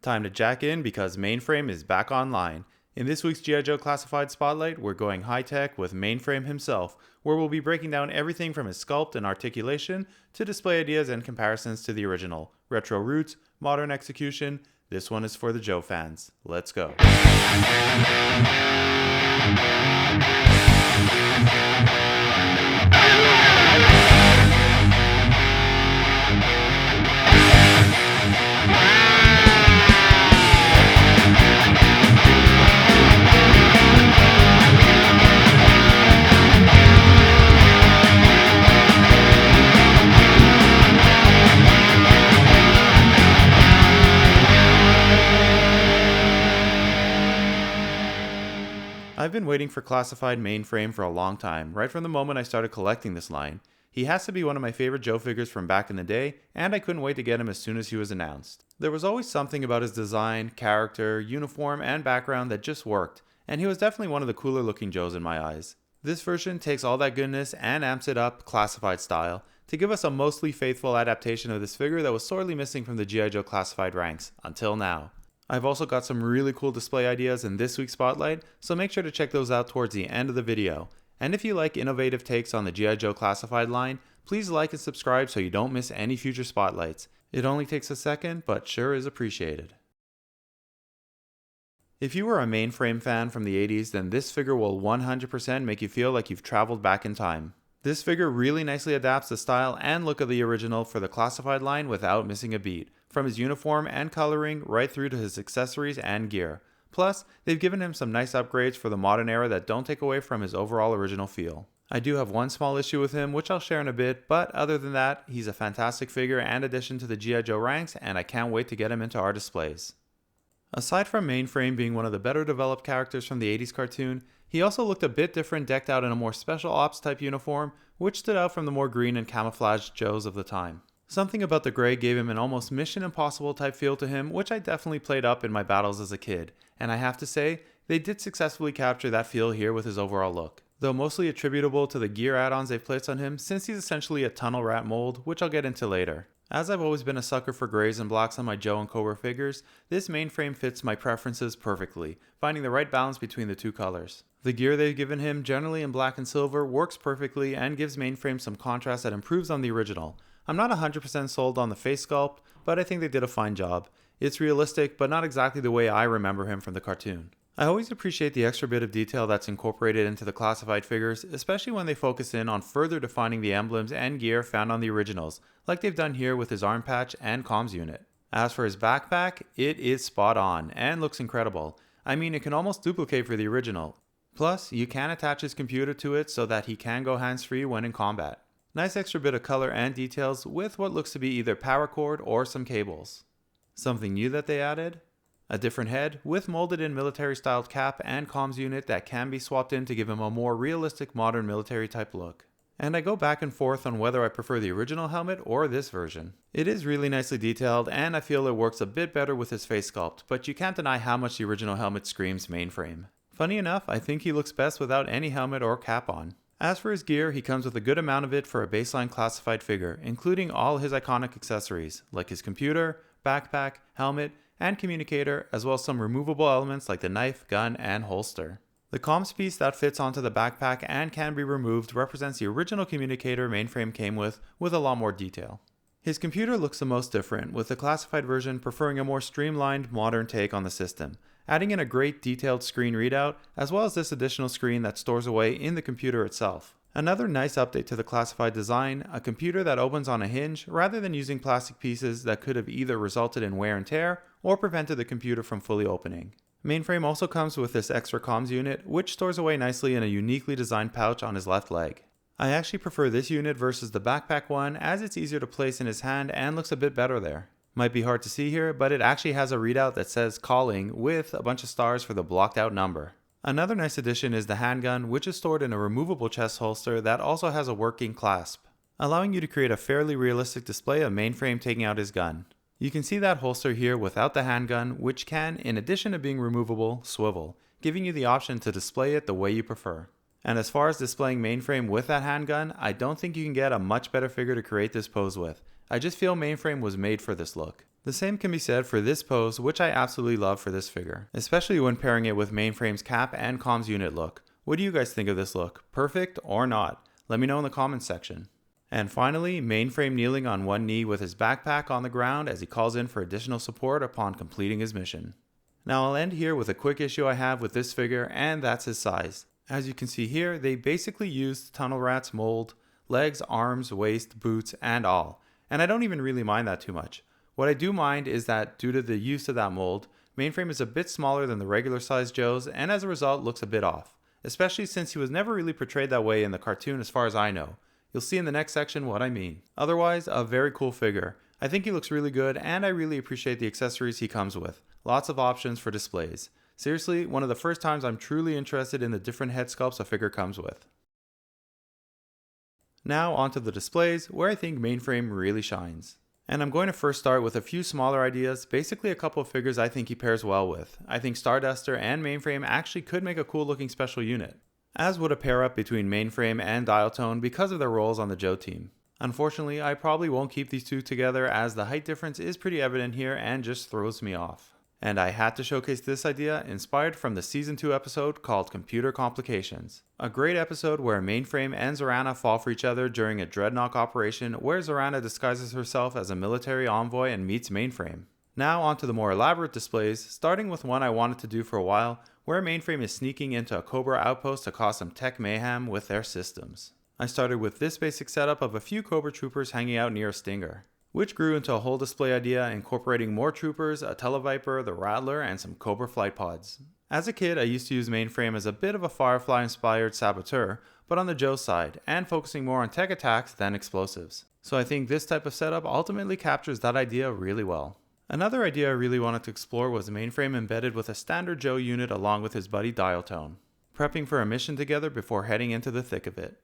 Time to jack in because Mainframe is back online. In this week's G.I. Joe Classified Spotlight, we're going high-tech with Mainframe himself, where we'll be breaking down everything from his sculpt and articulation to display ideas and comparisons to the original, retro roots, modern execution. This one is for the Joe fans. Let's go. I've been waiting for Classified Mainframe for a long time, right from the moment I started collecting this line. He has to be one of my favorite Joe figures from back in the day, and I couldn't wait to get him as soon as he was announced. There was always something about his design, character, uniform, and background that just worked, and he was definitely one of the cooler looking Joes in my eyes. This version takes all that goodness and amps it up Classified style to give us a mostly faithful adaptation of this figure that was sorely missing from the G.I. Joe Classified ranks, until now. I've also got some really cool display ideas in this week's Spotlight, so make sure to check those out towards the end of the video. And if you like innovative takes on the G.I. Joe Classified line, please like and subscribe so you don't miss any future Spotlights. It only takes a second, but sure is appreciated. If you were a Mainframe fan from the 80s, then this figure will 100% make you feel like you've traveled back in time. This figure really nicely adapts the style and look of the original for the Classified line without missing a beat, from his uniform and coloring right through to his accessories and gear. Plus, they've given him some nice upgrades for the modern era that don't take away from his overall original feel. I do have one small issue with him, which I'll share in a bit, but other than that, he's a fantastic figure and addition to the G.I. Joe ranks, and I can't wait to get him into our displays. Aside from Mainframe being one of the better developed characters from the 80s cartoon, he also looked a bit different decked out in a more special ops type uniform, which stood out from the more green and camouflaged Joes of the time. Something about the gray gave him an almost Mission Impossible type feel to him, which I definitely played up in my battles as a kid, and I have to say, they did successfully capture that feel here with his overall look. Though mostly attributable to the gear add-ons they've placed on him, since he's essentially a tunnel rat mold, which I'll get into later. As I've always been a sucker for grays and blacks on my Joe and Cobra figures, this Mainframe fits my preferences perfectly, finding the right balance between the two colors. The gear they've given him, generally in black and silver, works perfectly and gives Mainframe some contrast that improves on the original. I'm not 100% sold on the face sculpt, but I think they did a fine job. It's realistic, but not exactly the way I remember him from the cartoon. I always appreciate the extra bit of detail that's incorporated into the classified figures, especially when they focus in on further defining the emblems and gear found on the originals, like they've done here with his arm patch and comms unit. As for his backpack, it is spot on and looks incredible. I mean, it can almost duplicate for the original. Plus, you can attach his computer to it so that he can go hands-free when in combat. Nice extra bit of color and details with what looks to be either power cord or some cables. Something new that they added? A different head with molded in military styled cap and comms unit that can be swapped in to give him a more realistic modern military type look. And I go back and forth on whether I prefer the original helmet or this version. It is really nicely detailed and I feel it works a bit better with his face sculpt, but you can't deny how much the original helmet screams Mainframe. Funny enough, I think he looks best without any helmet or cap on. As for his gear, he comes with a good amount of it for a baseline classified figure, including all his iconic accessories, like his computer, backpack, helmet, and communicator, as well as some removable elements like the knife, gun, and holster. The comms piece that fits onto the backpack and can be removed represents the original communicator Mainframe came with a lot more detail. His computer looks the most different, with the classified version preferring a more streamlined, modern take on the system, adding in a great detailed screen readout, as well as this additional screen that stores away in the computer itself. Another nice update to the classified design, a computer that opens on a hinge rather than using plastic pieces that could have either resulted in wear and tear or prevented the computer from fully opening. Mainframe also comes with this extra comms unit, which stores away nicely in a uniquely designed pouch on his left leg. I actually prefer this unit versus the backpack one as it's easier to place in his hand and looks a bit better there. Might be hard to see here, but it actually has a readout that says calling with a bunch of stars for the blocked out number. Another nice addition is the handgun, which is stored in a removable chest holster that also has a working clasp, allowing you to create a fairly realistic display of Mainframe taking out his gun. You can see that holster here without the handgun, which can, in addition to being removable, swivel, giving you the option to display it the way you prefer. And as far as displaying Mainframe with that handgun, I don't think you can get a much better figure to create this pose with. I just feel Mainframe was made for this look. The same can be said for this pose, which I absolutely love for this figure, especially when pairing it with Mainframe's cap and comms unit look. What do you guys think of this look? Perfect or not? Let me know in the comments section. And finally, Mainframe kneeling on one knee with his backpack on the ground as he calls in for additional support upon completing his mission. Now I'll end here with a quick issue I have with this figure, and that's his size. As you can see here, they basically used Tunnel Rat's mold, legs, arms, waist, boots, and all. And I don't even really mind that too much. What I do mind is that due to the use of that mold, Mainframe is a bit smaller than the regular sized Joes, and as a result looks a bit off. Especially since he was never really portrayed that way in the cartoon as far as I know. You'll see in the next section what I mean. Otherwise, a very cool figure. I think he looks really good, and I really appreciate the accessories he comes with. Lots of options for displays. Seriously, one of the first times I'm truly interested in the different head sculpts a figure comes with. Now onto the displays, where I think Mainframe really shines. And I'm going to first start with a few smaller ideas, basically a couple of figures I think he pairs well with. I think Starduster and Mainframe actually could make a cool looking special unit, as would a pair up between Mainframe and Dialtone because of their roles on the Joe team. Unfortunately, I probably won't keep these two together as the height difference is pretty evident here and just throws me off. And I had to showcase this idea inspired from the Season 2 episode called Computer Complications. A great episode where Mainframe and Zorana fall for each other during a dreadnought operation where Zorana disguises herself as a military envoy and meets Mainframe. Now onto the more elaborate displays, starting with one I wanted to do for a while, where Mainframe is sneaking into a Cobra outpost to cause some tech mayhem with their systems. I started with this basic setup of a few Cobra troopers hanging out near a Stinger, which grew into a whole display idea incorporating more troopers, a Televiper, the Rattler, and some Cobra flight pods. As a kid, I used to use Mainframe as a bit of a Firefly-inspired saboteur, but on the Joe side, and focusing more on tech attacks than explosives. So I think this type of setup ultimately captures that idea really well. Another idea I really wanted to explore was Mainframe embedded with a standard Joe unit along with his buddy Dialtone, prepping for a mission together before heading into the thick of it.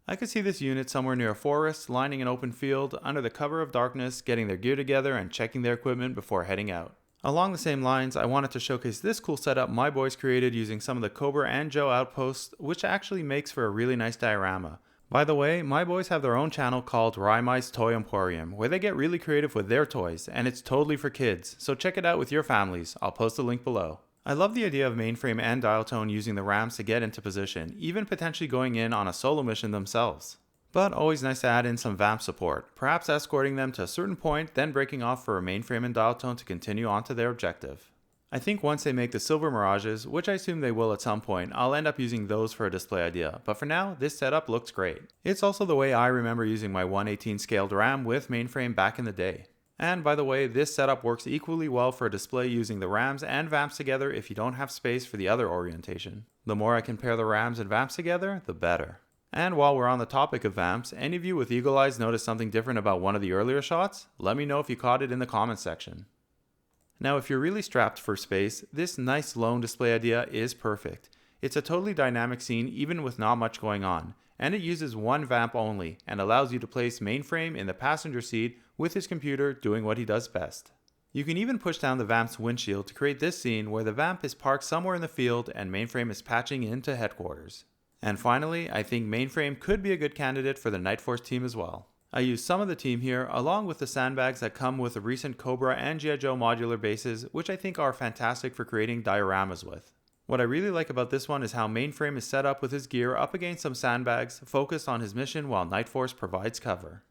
I could see this unit somewhere near a forest, lining an open field, under the cover of darkness, getting their gear together and checking their equipment before heading out. Along the same lines, I wanted to showcase this cool setup my boys created using some of the Cobra and Joe outposts, which actually makes for a really nice diorama. By the way, my boys have their own channel called Rymai's Toy Emporium, where they get really creative with their toys, and it's totally for kids, so check it out with your families. I'll post a link below. I love the idea of Mainframe and Dialtone using the rams to get into position, even potentially going in on a solo mission themselves. But always nice to add in some vamp support, perhaps escorting them to a certain point, then breaking off for a Mainframe and Dialtone to continue on to their objective. I think once they make the Silver Mirages, which I assume they will at some point, I'll end up using those for a display idea, but for now, this setup looks great. It's also the way I remember using my 1/18 scaled RAM with Mainframe back in the day. And by the way, this setup works equally well for a display using the rams and vamps together if you don't have space for the other orientation. The more I can pair the rams and vamps together, the better. And while we're on the topic of vamps, any of you with eagle eyes notice something different about one of the earlier shots? Let me know if you caught it in the comments section. Now if you're really strapped for space, this nice lone display idea is perfect. It's a totally dynamic scene even with not much going on, and it uses one vamp only and allows you to place Mainframe in the passenger seat with his computer doing what he does best. You can even push down the vamp's windshield to create this scene where the vamp is parked somewhere in the field and Mainframe is patching into headquarters. And finally, I think Mainframe could be a good candidate for the Night Force team as well. I used some of the team here along with the sandbags that come with the recent Cobra and G.I. Joe modular bases, which I think are fantastic for creating dioramas with. What I really like about this one is how Mainframe is set up with his gear up against some sandbags, focused on his mission while Night Force provides cover.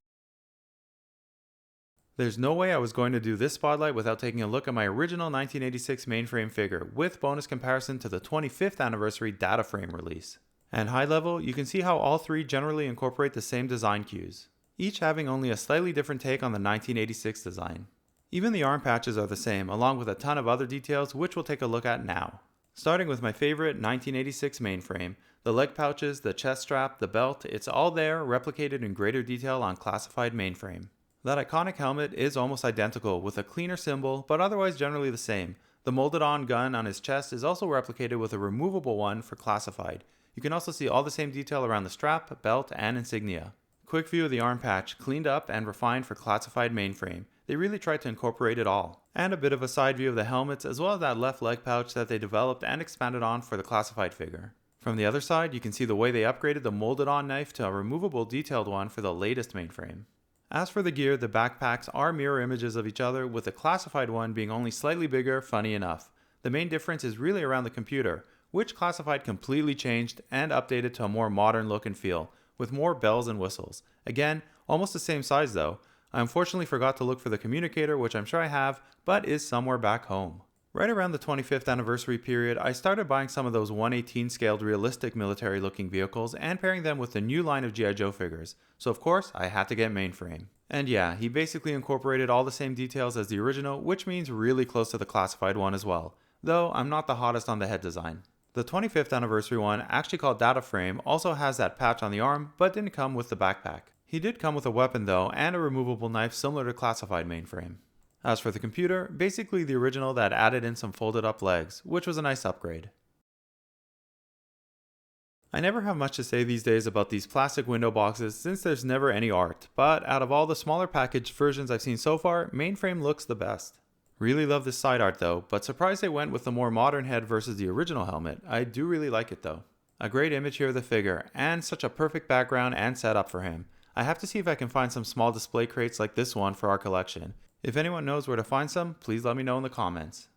There's no way I was going to do this spotlight without taking a look at my original 1986 Mainframe figure with bonus comparison to the 25th anniversary data frame release. And high level, you can see how all three generally incorporate the same design cues, each having only a slightly different take on the 1986 design. Even the arm patches are the same, along with a ton of other details which we'll take a look at now. Starting with my favorite 1986 Mainframe, the leg pouches, the chest strap, the belt, it's all there, replicated in greater detail on Classified Mainframe. That iconic helmet is almost identical with a cleaner symbol, but otherwise generally the same. The molded on gun on his chest is also replicated with a removable one for Classified. You can also see all the same detail around the strap, belt, and insignia. Quick view of the arm patch, cleaned up and refined for Classified Mainframe. They really tried to incorporate it all. And a bit of a side view of the helmets as well as that left leg pouch that they developed and expanded on for the Classified figure. From the other side, you can see the way they upgraded the molded on knife to a removable detailed one for the latest Mainframe. As for the gear, the backpacks are mirror images of each other, with the classified one being only slightly bigger, funny enough. The main difference is really around the computer, which classified completely changed and updated to a more modern look and feel, with more bells and whistles. Again, almost the same size though. I unfortunately forgot to look for the communicator, which I'm sure I have, but is somewhere back home. Right around the 25th anniversary period, I started buying some of those 1/18 scaled realistic military looking vehicles and pairing them with the new line of G.I. Joe figures. So of course, I had to get Mainframe. And yeah, he basically incorporated all the same details as the original, which means really close to the classified one as well. Though I'm not the hottest on the head design. The 25th anniversary one, actually called Data Frame, also has that patch on the arm, but didn't come with the backpack. He did come with a weapon though, and a removable knife similar to Classified Mainframe. As for the computer, basically the original that added in some folded up legs, which was a nice upgrade. I never have much to say these days about these plastic window boxes since there's never any art, but out of all the smaller packaged versions I've seen so far, Mainframe looks the best. Really love this side art though, but surprised they went with the more modern head versus the original helmet. I do really like it though. A great image here of the figure, and such a perfect background and setup for him. I have to see if I can find some small display crates like this one for our collection. If anyone knows where to find some, please let me know in the comments.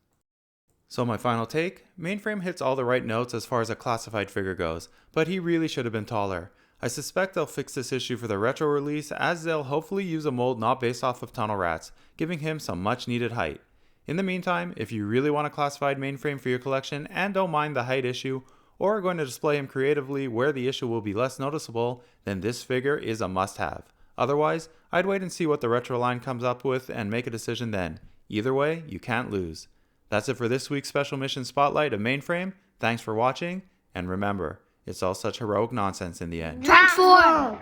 So my final take, Mainframe hits all the right notes as far as a classified figure goes, but he really should have been taller. I suspect they'll fix this issue for the retro release, as they'll hopefully use a mold not based off of Tunnel Rats, giving him some much needed height. In the meantime, if you really want a classified Mainframe for your collection and don't mind the height issue, or are going to display him creatively where the issue will be less noticeable, then this figure is a must-have. Otherwise, I'd wait and see what the retro line comes up with and make a decision then. Either way, you can't lose. That's it for this week's special mission spotlight of Mainframe. Thanks for watching, and remember, it's all such heroic nonsense in the end. Transform!